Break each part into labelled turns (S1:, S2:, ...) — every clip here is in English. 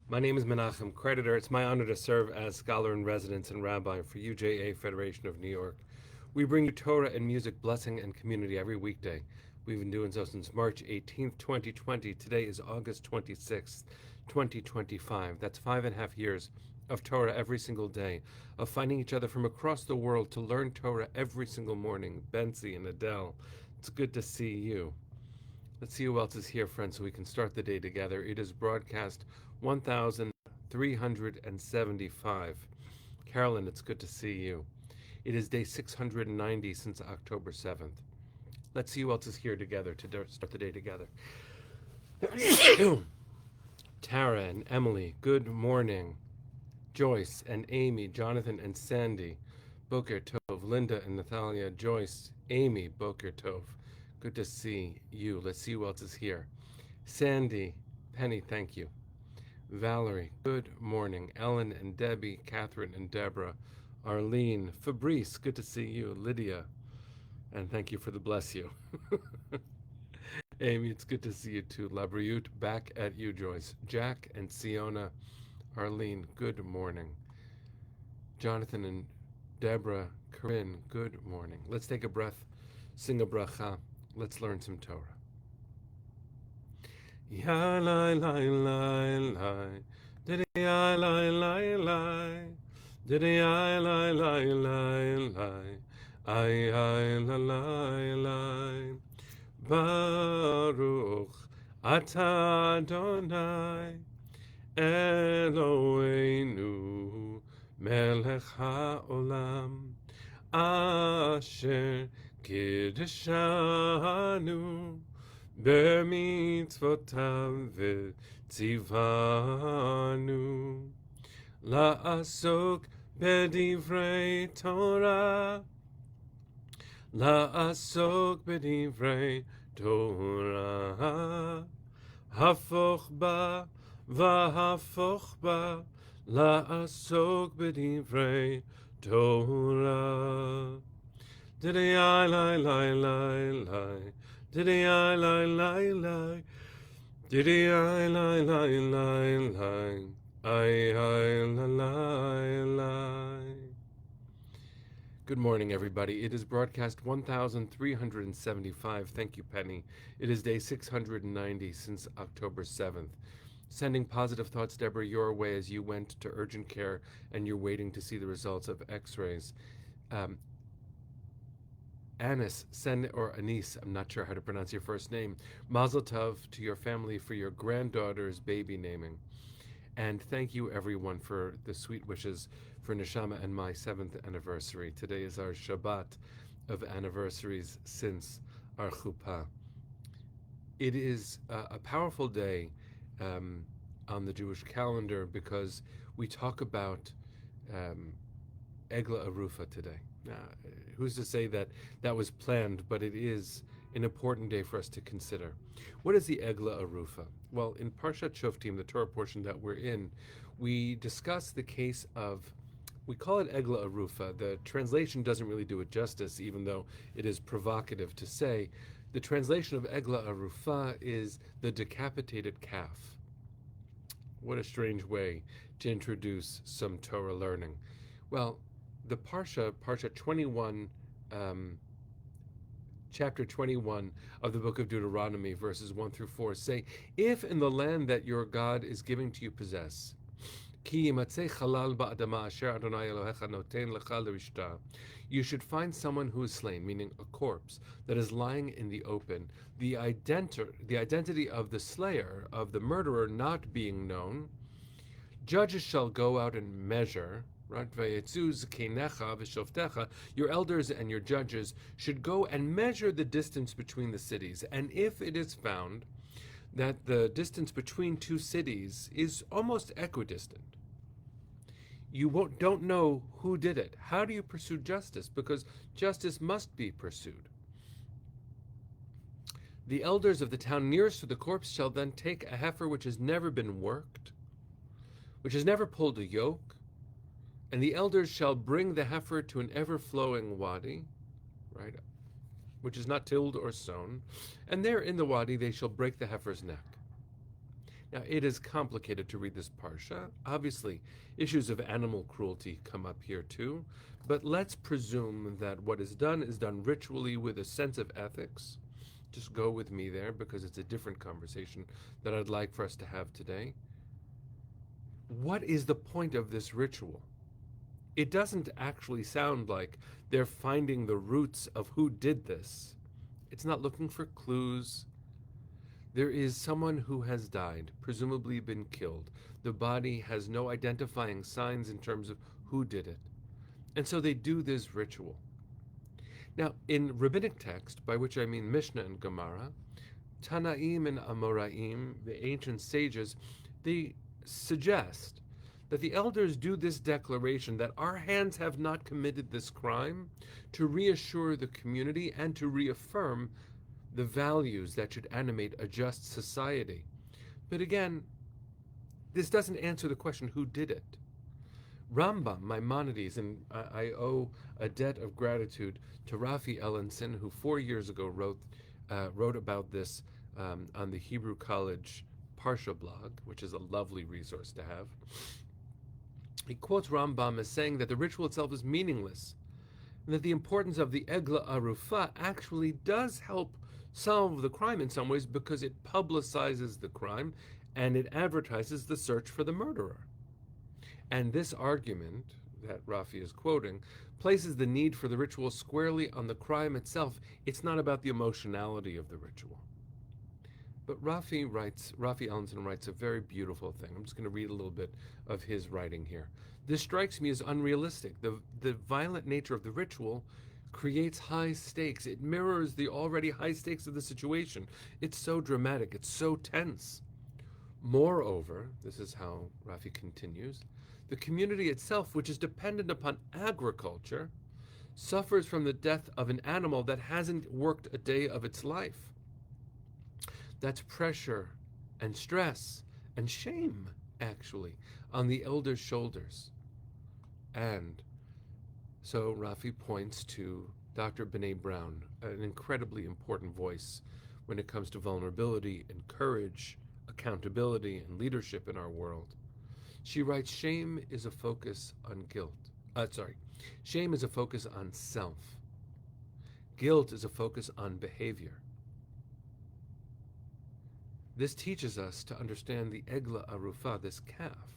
S1: My name is Menachem Creditor. It's my honor to serve as scholar in residence and rabbi for UJA Federation of New York. We bring you Torah and music, blessing, and community every weekday. We've been doing so since March 18th, 2020. Today is August 26th, 2025. That's 5.5 years of Torah every single day, of finding each other from across the world to learn Torah every single morning. Benzi and Adele, it's good to see you. Let's see who else is here, friends, so we can start the day together. It is broadcast 1375. Carolyn, it's good to see you. It is day 690 since October 7th. Let's see who else is here together to start the day together. Tara and Emily, good morning. Joyce and Amy, Jonathan and Sandy, Boker Tov. Linda and Natalia, Joyce, Amy, Boker Tov. Good to see you. Let's see who else is here. Sandy, Penny, thank you. Valerie, good morning. Ellen and Debbie, Catherine and Deborah, Arlene, Fabrice, good to see you. Lydia, and thank you for the bless you. Amy, it's good to see you too. Labriut, back at you, Joyce. Jack and Siona, Arlene, good morning. Jonathan and Deborah, Corinne, good morning. Let's take a breath, sing a bracha. Let's learn some Torah. Ya lai lai lai lai, did ya lai lai lai, did ya lai lai lai lai, ay la lai lai. Baruch atah Adonai Eloheinu melech haolam asher kiddushanu b'mitzvotav v'tzivanu la'asok b'divrei Torah la'asok b'divrei Torah hafoch ba v'hafoch ba la'asok b'divrei Torah. Didei lai lai lai lai, didei lai lai lai, didei lai lai lai lai, ay la lai lai. Good morning, everybody. It is broadcast 1375. Thank you, Penny. It is day 690 since October 7th. Sending positive thoughts, Deborah, your way as you went to urgent care and you're waiting to see the results of x-rays. Anis, or Anis, I'm not sure how to pronounce your first name. Mazel tov to your family for your granddaughter's baby naming. And thank you, everyone, for the sweet wishes for Neshama and my 7th anniversary. Today is our Shabbat of anniversaries since our chuppah. It is a powerful day on the Jewish calendar because we talk about Eglah Arufah today. Who's to say that that was planned, but it is an important day for us to consider. What is the Eglah Arufah? Well, in Parshat Shoftim, the Torah portion that we're in, we discuss the case of, we call it Eglah Arufah. The translation doesn't really do it justice, even though it is provocative to say. The translation of Eglah Arufah is the decapitated calf. What a strange way to introduce some Torah learning. Well, the Parsha 21, chapter 21 of the book of Deuteronomy, verses 1 through 4 say, if in the land that your God is giving to you possess, ki yimatzeh chalal ba'adama asher Adonai Elohecha noten lecha l'rishta, you should find someone who is slain, meaning a corpse that is lying in the open, the identity of the slayer, of the murderer, not being known. Judges shall go out and measure, right? Your elders and your judges should go and measure the distance between the cities. And if it is found that the distance between two cities is almost equidistant, you don't know who did it. How do you pursue justice? Because justice must be pursued. The elders of the town nearest to the corpse shall then take a heifer which has never been worked, which has never pulled a yoke, and the elders shall bring the heifer to an ever-flowing wadi, right, which is not tilled or sown, and there in the wadi they shall break the heifer's neck. Now, it is complicated to read this parsha. Obviously, issues of animal cruelty come up here too, but let's presume that what is done ritually with a sense of ethics. Just go with me there because it's a different conversation that I'd like for us to have today. What is the point of this ritual? It doesn't actually sound like they're finding the roots of who did this. It's not looking for clues. There is someone who has died, presumably been killed. The body has no identifying signs in terms of who did it. And so they do this ritual. Now, in rabbinic text, by which I mean Mishnah and Gemara, Tanaim and Amoraim, the ancient sages, they suggest that the elders do this declaration that our hands have not committed this crime to reassure the community and to reaffirm the values that should animate a just society. But again, this doesn't answer the question who did it. Rambam, Maimonides, and I owe a debt of gratitude to Rafi Ellenson, who 4 years ago wrote about this on the Hebrew College Parsha blog, which is a lovely resource to have. He quotes Rambam as saying that the ritual itself is meaningless, and that the importance of the Eglah Arufah actually does help solve the crime in some ways because it publicizes the crime and it advertises the search for the murderer. And this argument that Rafi is quoting places the need for the ritual squarely on the crime itself. It's not about the emotionality of the ritual. But Rafi Ellenson writes a very beautiful thing. I'm just going to read a little bit of his writing here. This strikes me as unrealistic. The violent nature of the ritual creates high stakes. It mirrors the already high stakes of the situation. It's so dramatic. It's so tense. Moreover, this is how Rafi continues, the community itself, which is dependent upon agriculture, suffers from the death of an animal that hasn't worked a day of its life. That's pressure and stress and shame, actually, on the elders' shoulders. And so Rafi points to Dr. Brené Brown, an incredibly important voice when it comes to vulnerability and courage, accountability and leadership in our world. She writes, shame is a focus on shame is a focus on self. Guilt is a focus on behavior. This teaches us to understand the Eglah Arufah, this calf,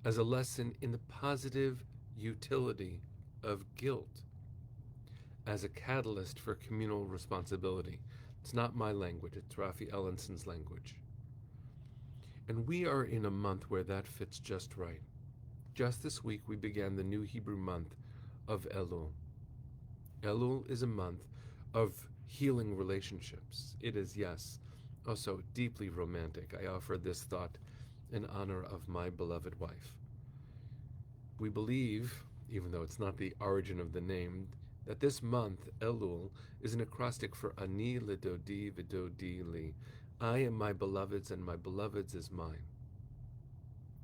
S1: as a lesson in the positive utility of guilt as a catalyst for communal responsibility. It's not my language, it's Rafi Ellenson's language. And we are in a month where that fits just right. Just this week we began the new Hebrew month of Elul. Elul is a month of healing relationships. It is, yes, also deeply romantic. I offer this thought in honor of my beloved wife. We believe, even though it's not the origin of the name, that this month, Elul, is an acrostic for Ani Lidodi Vidodi Li. I am my beloved's and my beloved's is mine.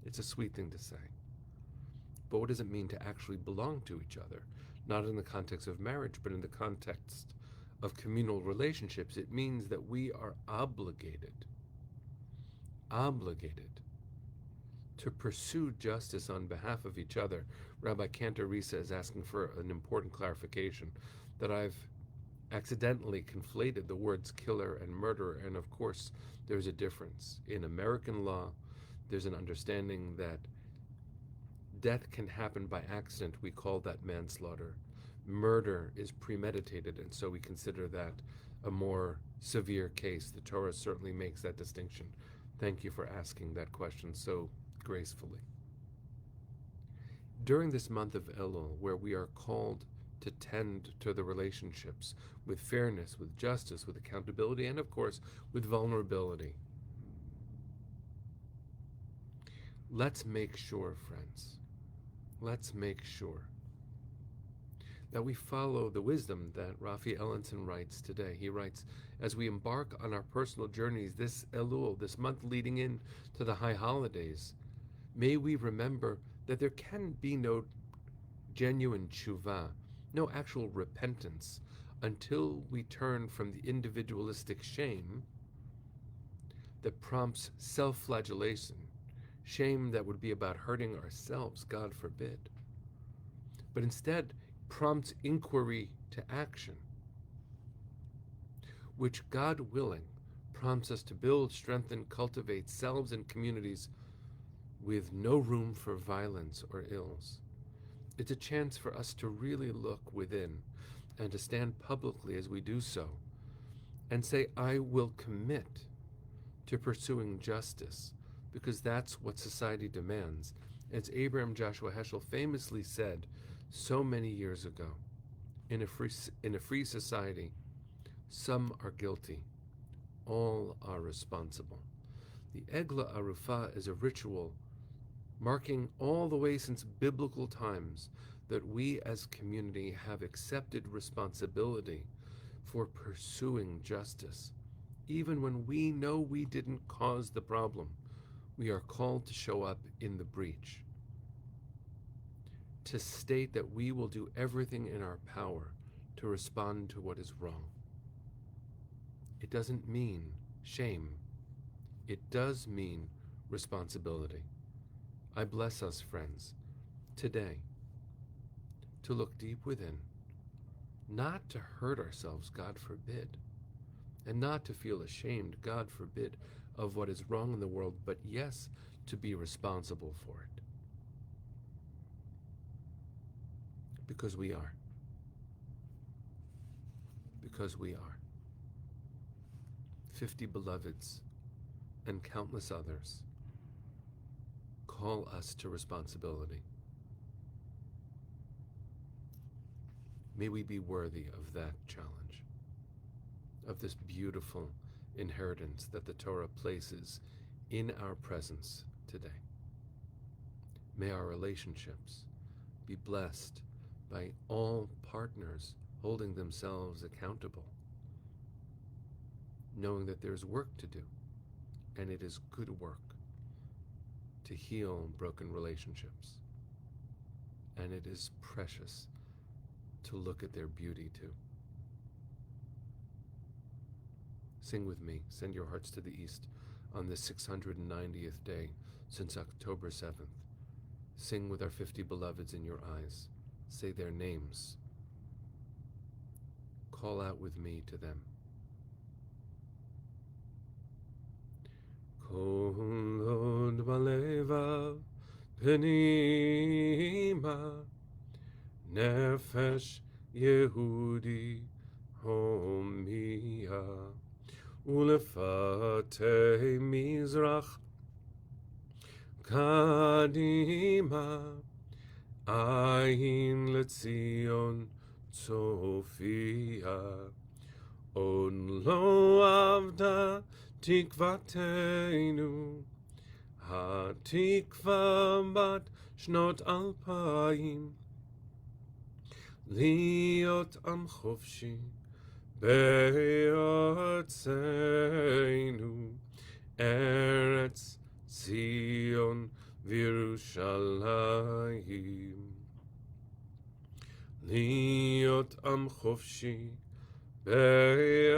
S1: It's a sweet thing to say. But what does it mean to actually belong to each other? Not in the context of marriage, but in the context of communal relationships. It means that we are obligated to pursue justice on behalf of each other. Rabbi Cantor Risa is asking for an important clarification, that I've accidentally conflated the words killer and murderer, and of course there's a difference. In American law, there's an understanding that death can happen by accident. We call that manslaughter. Murder is premeditated, and so we consider that a more severe case. The Torah certainly makes that distinction. Thank you for asking that question so gracefully. During this month of Elul, where we are called to tend to the relationships with fairness, with justice, with accountability, and of course, with vulnerability, let's make sure, friends, let's make sure that we follow the wisdom that Rafi Ellenson writes today. He writes, as we embark on our personal journeys this Elul, this month leading in to the high holidays, may we remember that there can be no genuine tshuva, no actual repentance, until we turn from the individualistic shame that prompts self-flagellation, shame that would be about hurting ourselves, God forbid, but instead prompts inquiry to action, which, God willing, prompts us to build, strengthen, cultivate selves and communities with no room for violence or ills. It's a chance for us to really look within and to stand publicly as we do so and say, I will commit to pursuing justice because that's what society demands. As Abraham Joshua Heschel famously said so many years ago, in a free society, some are guilty, all are responsible. The Eglah Arufah is a ritual marking all the way since biblical times that we as community have accepted responsibility for pursuing justice. Even when we know we didn't cause the problem, we are called to show up in the breach, to state that we will do everything in our power to respond to what is wrong. It doesn't mean shame. It does mean responsibility. I bless us, friends, today, to look deep within, not to hurt ourselves, God forbid, and not to feel ashamed, God forbid, of what is wrong in the world, but yes, to be responsible for it. Because we are. Because we are. 50 beloveds and countless others call us to responsibility. May we be worthy of that challenge, of this beautiful inheritance that the Torah places in our presence today. May our relationships be blessed by all partners holding themselves accountable, knowing that there's work to do, and it is good work to heal broken relationships. And it is precious to look at their beauty too. Sing with me, Send Your Hearts to the East, on this 690th day since October 7th. Sing with our 50 beloveds in your eyes. Say their names. Call out with me to them. Kol od balevav penima nefesh Yehudi homia ulefatei mizrach kadima ayin letzion tzofia od lo avda תקוותנו, התקווה בת שנות 2000, להיות עם חופשי בארצנו, ארץ ציון וירושלים. להיות עם חופשי בארצנו,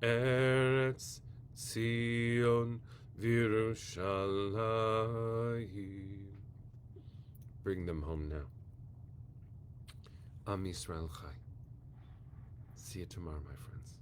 S1: ארץ ציון וירושלים. Bring them home now. Am Yisrael Chai. See you tomorrow, my friends.